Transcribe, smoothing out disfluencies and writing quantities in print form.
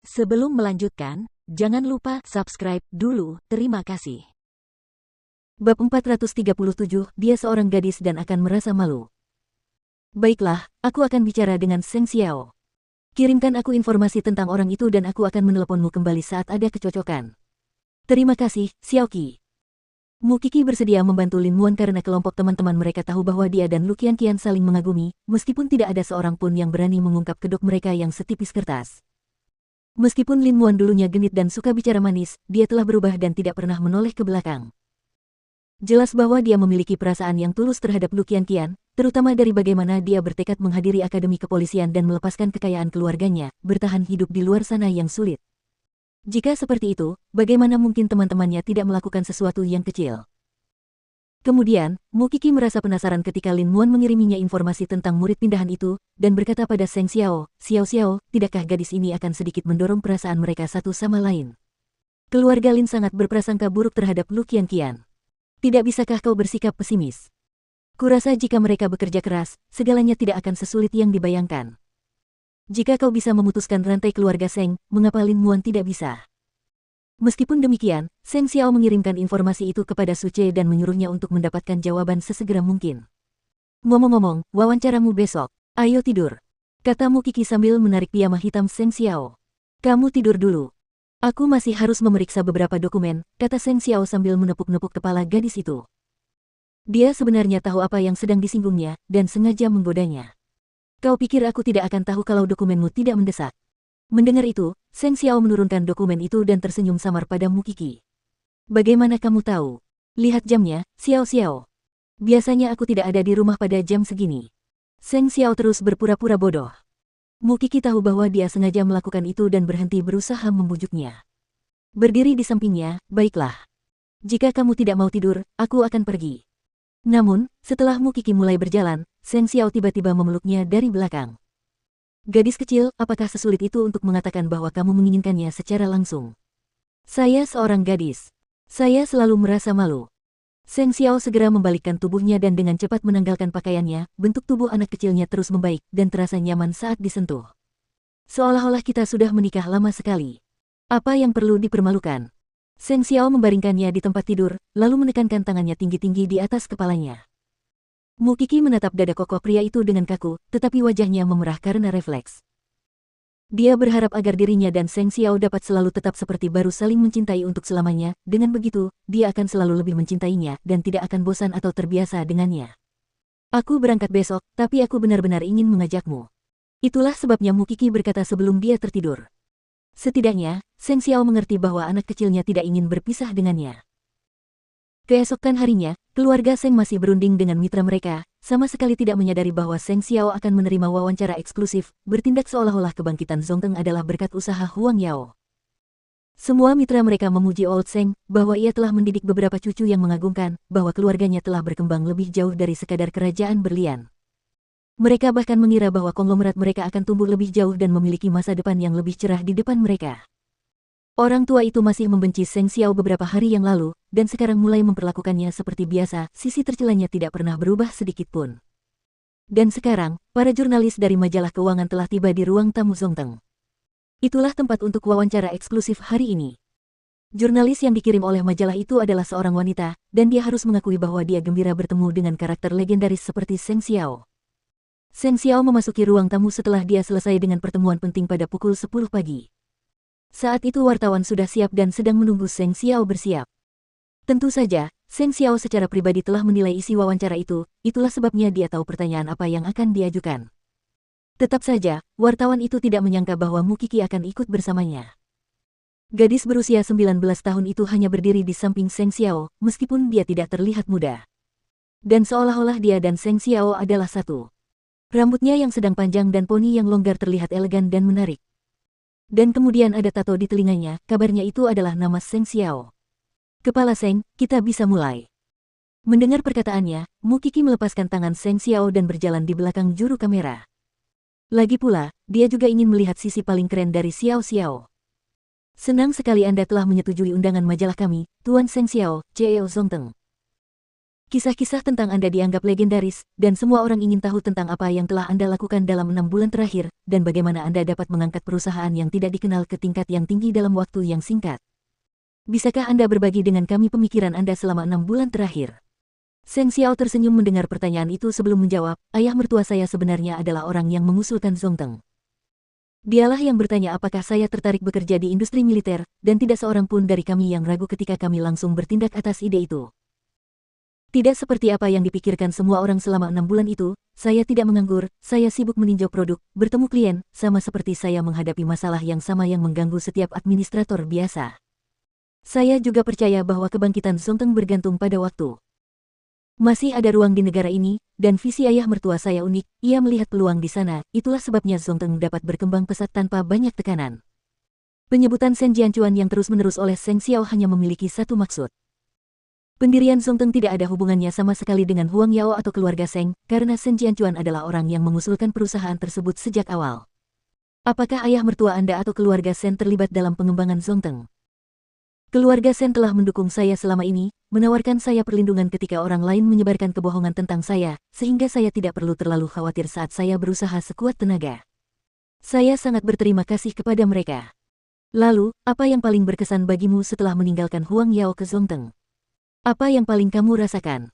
Sebelum melanjutkan, jangan lupa subscribe dulu, terima kasih. Bab 437, dia seorang gadis dan akan merasa malu. Baiklah, aku akan bicara dengan Seng Xiao. Kirimkan aku informasi tentang orang itu dan aku akan meneleponmu kembali saat ada kecocokan. Terima kasih, Xiao Qi. Mu Qi bersedia membantu Lin Muan karena kelompok teman-teman mereka tahu bahwa dia dan Lu Qianqian saling mengagumi, meskipun tidak ada seorang pun yang berani mengungkap kedok mereka yang setipis kertas. Meskipun Lin Muan dulunya genit dan suka bicara manis, dia telah berubah dan tidak pernah menoleh ke belakang. Jelas bahwa dia memiliki perasaan yang tulus terhadap Lu Qianqian, terutama dari bagaimana dia bertekad menghadiri akademi kepolisian dan melepaskan kekayaan keluarganya, bertahan hidup di luar sana yang sulit. Jika seperti itu, bagaimana mungkin teman-temannya tidak melakukan sesuatu yang kecil? Kemudian, Mu Qi merasa penasaran ketika Lin Muan mengiriminya informasi tentang murid pindahan itu, dan berkata pada Seng Xiao, Xiao, tidakkah gadis ini akan sedikit mendorong perasaan mereka satu sama lain? Keluarga Lin sangat berprasangka buruk terhadap Lu Qianqian. Tidak bisakah kau bersikap pesimis? Kurasa jika mereka bekerja keras, segalanya tidak akan sesulit yang dibayangkan. Jika kau bisa memutuskan rantai keluarga Seng, mengapa Lin Muan tidak bisa? Meskipun demikian, Seng Xiao mengirimkan informasi itu kepada Su Ce dan menyuruhnya untuk mendapatkan jawaban sesegera mungkin. Ngomong-ngomong, wawancaramu besok. Ayo tidur, kata Mu Qi sambil menarik piyama hitam Seng Xiao. Kamu tidur dulu. Aku masih harus memeriksa beberapa dokumen, kata Seng Xiao sambil menepuk-nepuk kepala gadis itu. Dia sebenarnya tahu apa yang sedang disinggungnya, dan sengaja menggodanya. Kau pikir aku tidak akan tahu kalau dokumenmu tidak mendesak? Mendengar itu, Seng Xiao menurunkan dokumen itu dan tersenyum samar pada Mu Qi. Bagaimana kamu tahu? Lihat jamnya, Xiao. Biasanya aku tidak ada di rumah pada jam segini. Seng Xiao terus berpura-pura bodoh. Mu Qi tahu bahwa dia sengaja melakukan itu dan berhenti berusaha membujuknya. Berdiri di sampingnya, baiklah. Jika kamu tidak mau tidur, aku akan pergi. Namun, setelah Mu Qi mulai berjalan, Seng Xiao tiba-tiba memeluknya dari belakang. Gadis kecil, apakah sesulit itu untuk mengatakan bahwa kamu menginginkannya secara langsung? Saya seorang gadis. Saya selalu merasa malu. Seng Xiao segera membalikkan tubuhnya dan dengan cepat menanggalkan pakaiannya, bentuk tubuh anak kecilnya terus membaik dan terasa nyaman saat disentuh. Seolah-olah kita sudah menikah lama sekali. Apa yang perlu dipermalukan? Seng Xiao membaringkannya di tempat tidur, lalu menekankan tangannya tinggi-tinggi di atas kepalanya. Mu Qi menatap dada kokoh pria itu dengan kaku, tetapi wajahnya memerah karena refleks. Dia berharap agar dirinya dan Seng Xiao dapat selalu tetap seperti baru saling mencintai untuk selamanya, dengan begitu, dia akan selalu lebih mencintainya dan tidak akan bosan atau terbiasa dengannya. Aku berangkat besok, tapi aku benar-benar ingin mengajakmu. Itulah sebabnya Mu Qi berkata sebelum dia tertidur. Setidaknya, Seng Xiao mengerti bahwa anak kecilnya tidak ingin berpisah dengannya. Keesokan harinya, keluarga Seng masih berunding dengan mitra mereka, sama sekali tidak menyadari bahwa Seng Xiao akan menerima wawancara eksklusif, bertindak seolah-olah kebangkitan Zongteng adalah berkat usaha Huang Yao. Semua mitra mereka memuji Old Seng, bahwa ia telah mendidik beberapa cucu yang mengagumkan, bahwa keluarganya telah berkembang lebih jauh dari sekadar kerajaan berlian. Mereka bahkan mengira bahwa konglomerat mereka akan tumbuh lebih jauh dan memiliki masa depan yang lebih cerah di depan mereka. Orang tua itu masih membenci Seng Xiao beberapa hari yang lalu, dan sekarang mulai memperlakukannya seperti biasa, sisi tercelanya tidak pernah berubah sedikit pun. Dan sekarang, para jurnalis dari majalah keuangan telah tiba di ruang tamu Zongteng. Itulah tempat untuk wawancara eksklusif hari ini. Jurnalis yang dikirim oleh majalah itu adalah seorang wanita, dan dia harus mengakui bahwa dia gembira bertemu dengan karakter legendaris seperti Seng Xiao. Seng Xiao memasuki ruang tamu setelah dia selesai dengan pertemuan penting pada pukul 10 pagi. Saat itu wartawan sudah siap dan sedang menunggu Seng Xiao bersiap. Tentu saja, Seng Xiao secara pribadi telah menilai isi wawancara itu, itulah sebabnya dia tahu pertanyaan apa yang akan diajukan. Tetap saja, wartawan itu tidak menyangka bahwa Mu Qi akan ikut bersamanya. Gadis berusia 19 tahun itu hanya berdiri di samping Seng Xiao, meskipun dia tidak terlihat muda. Dan seolah-olah dia dan Seng Xiao adalah satu. Rambutnya yang sedang panjang dan poni yang longgar terlihat elegan dan menarik. Dan kemudian ada tato di telinganya, kabarnya itu adalah nama Seng Xiao. Kepala Seng, kita bisa mulai. Mendengar perkataannya, Mu Qi melepaskan tangan Seng Xiao dan berjalan di belakang juru kamera. Lagi pula, dia juga ingin melihat sisi paling keren dari Xiao. Senang sekali Anda telah menyetujui undangan majalah kami, Tuan Seng Xiao, CEO Zongteng. Kisah-kisah tentang Anda dianggap legendaris, dan semua orang ingin tahu tentang apa yang telah Anda lakukan dalam 6 bulan terakhir, dan bagaimana Anda dapat mengangkat perusahaan yang tidak dikenal ke tingkat yang tinggi dalam waktu yang singkat. Bisakah Anda berbagi dengan kami pemikiran Anda selama 6 bulan terakhir? Seng Xiao tersenyum mendengar pertanyaan itu sebelum menjawab, ayah mertua saya sebenarnya adalah orang yang mengusulkan Zongteng. Dialah yang bertanya apakah saya tertarik bekerja di industri militer, dan tidak seorang pun dari kami yang ragu ketika kami langsung bertindak atas ide itu. Tidak seperti apa yang dipikirkan semua orang selama 6 bulan itu, saya tidak menganggur, saya sibuk meninjau produk, bertemu klien, sama seperti saya menghadapi masalah yang sama yang mengganggu setiap administrator biasa. Saya juga percaya bahwa kebangkitan Zongteng bergantung pada waktu. Masih ada ruang di negara ini, dan visi ayah mertua saya unik, ia melihat peluang di sana, itulah sebabnya Zongteng dapat berkembang pesat tanpa banyak tekanan. Penyebutan Shen Jianchuan yang terus-menerus oleh Seng Xiao hanya memiliki satu maksud. Pendirian Zongteng tidak ada hubungannya sama sekali dengan Huang Yao atau keluarga Seng, karena Shen Jianchuan adalah orang yang mengusulkan perusahaan tersebut sejak awal. Apakah ayah mertua Anda atau keluarga Shen terlibat dalam pengembangan Zongteng? Keluarga Shen telah mendukung saya selama ini, menawarkan saya perlindungan ketika orang lain menyebarkan kebohongan tentang saya, sehingga saya tidak perlu terlalu khawatir saat saya berusaha sekuat tenaga. Saya sangat berterima kasih kepada mereka. Lalu, apa yang paling berkesan bagimu setelah meninggalkan Huang Yao ke Zongteng? Apa yang paling kamu rasakan?